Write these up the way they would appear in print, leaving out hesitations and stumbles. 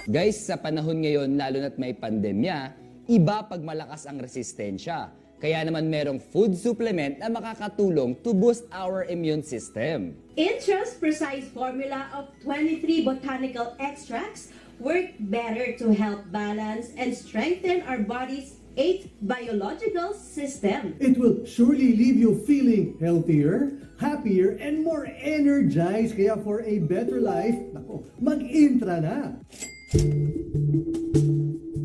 Guys, sa panahon ngayon, lalo na't may pandemya, iba pag malakas ang resistensya. Kaya naman merong food supplement na makakatulong to boost our immune system. Intra's precise formula of 23 botanical extracts work better to help balance and strengthen our body's 8 biological system. It will surely leave you feeling healthier, happier, and more energized. Kaya for a better life, mag-intra na!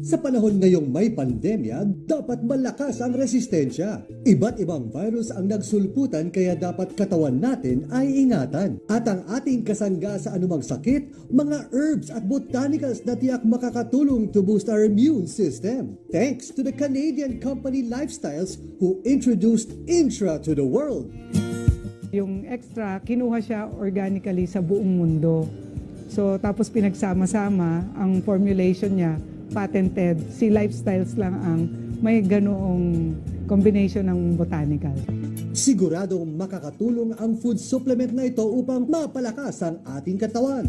Sa panahon ngayong may pandemya, dapat malakas ang resistensya. Iba't ibang virus ang nagsulputan kaya dapat katawan natin ay ingatan. At ang ating kasangga sa anumang sakit, mga herbs at botanicals na tiyak makakatulong to boost our immune system. Thanks to the Canadian company Lifestyles who introduced Intra to the world. Yung extra, kinuha siya organically sa buong mundo. So tapos pinagsama-sama ang formulation niya, patented, si Lifestyles lang ang may ganoong combination ng botanical. Siguradong makakatulong ang food supplement na ito upang mapalakas ang ating katawan.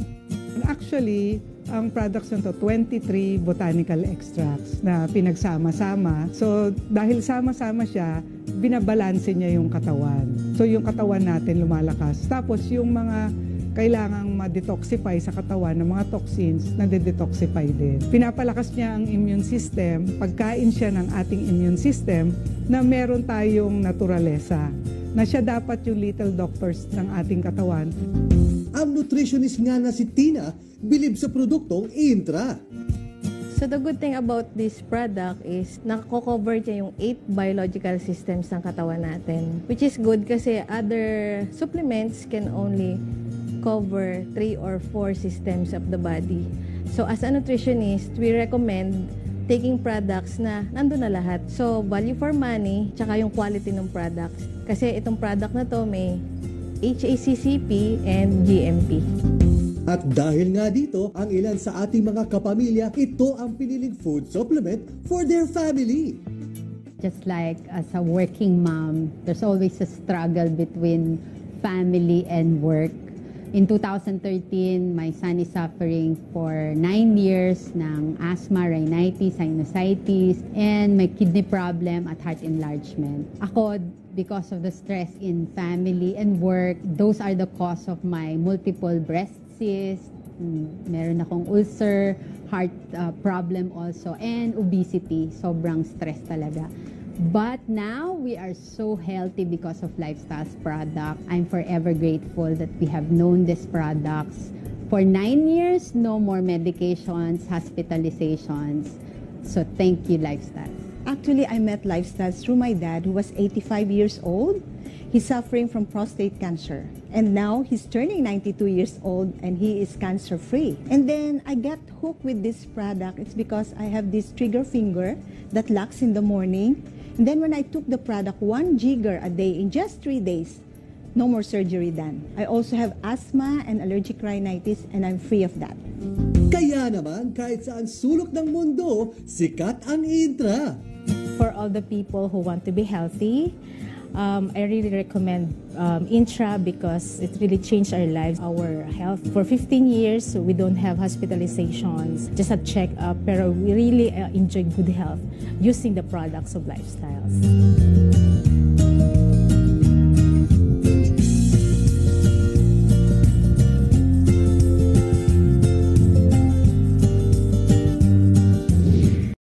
Actually, ang products nito 23 botanical extracts na pinagsama-sama. So dahil sama-sama siya, binabalanse niya yung katawan. So yung katawan natin lumalakas. Tapos yung mga kailangang ma-detoxify sa katawan ng mga toxins, nade-detoxify din. Pinapalakas niya ang immune system, pagkain siya ng ating immune system na meron tayong naturalesa, na siya dapat yung little doctors ng ating katawan. Ang nutritionist nga na si Tina, bilib sa produktong Intra. So the good thing about this product is nako-cover niya yung 8 biological systems ng katawan natin. Which is good kasi other supplements can only cover 3 or 4 systems of the body. So as a nutritionist, we recommend taking products na nandun na lahat. So value for money, tsaka yung quality ng products. Kasi itong product na to may HACCP and GMP. At dahil nga dito, ang ilan sa ating mga kapamilya, ito ang piniling food supplement for their family. Just like as a working mom, there's always a struggle between family and work. In 2013, my son is suffering for 9 years ng asthma, rhinitis, sinusitis, and may kidney problem at heart enlargement. Ako, because of the stress in family and work, those are the cause of my multiple breast cysts, meron akong ulcer, heart problem also, and obesity. Sobrang stress talaga. But now, we are so healthy because of Lifestyles product. I'm forever grateful that we have known these products. For 9 years, no more medications, hospitalizations. So thank you, Lifestyles. Actually, I met Lifestyles through my dad, who was 85 years old. He's suffering from prostate cancer. And now, he's turning 92 years old, and he is cancer-free. And then, I got hooked with this product. It's because I have this trigger finger that locks in the morning. And then when I took the product, 1 jigger a day in just 3 days, no more surgery done. I also have asthma and allergic rhinitis, and I'm free of that. Kaya naman, kahit saan sulok ng mundo, sikat ang Intra. For all the people who want to be healthy, I really recommend Intra because it really changed our lives, our health. For 15 years, we don't have hospitalizations, just a check-up, pero we really enjoy good health using the products of Lifestyles.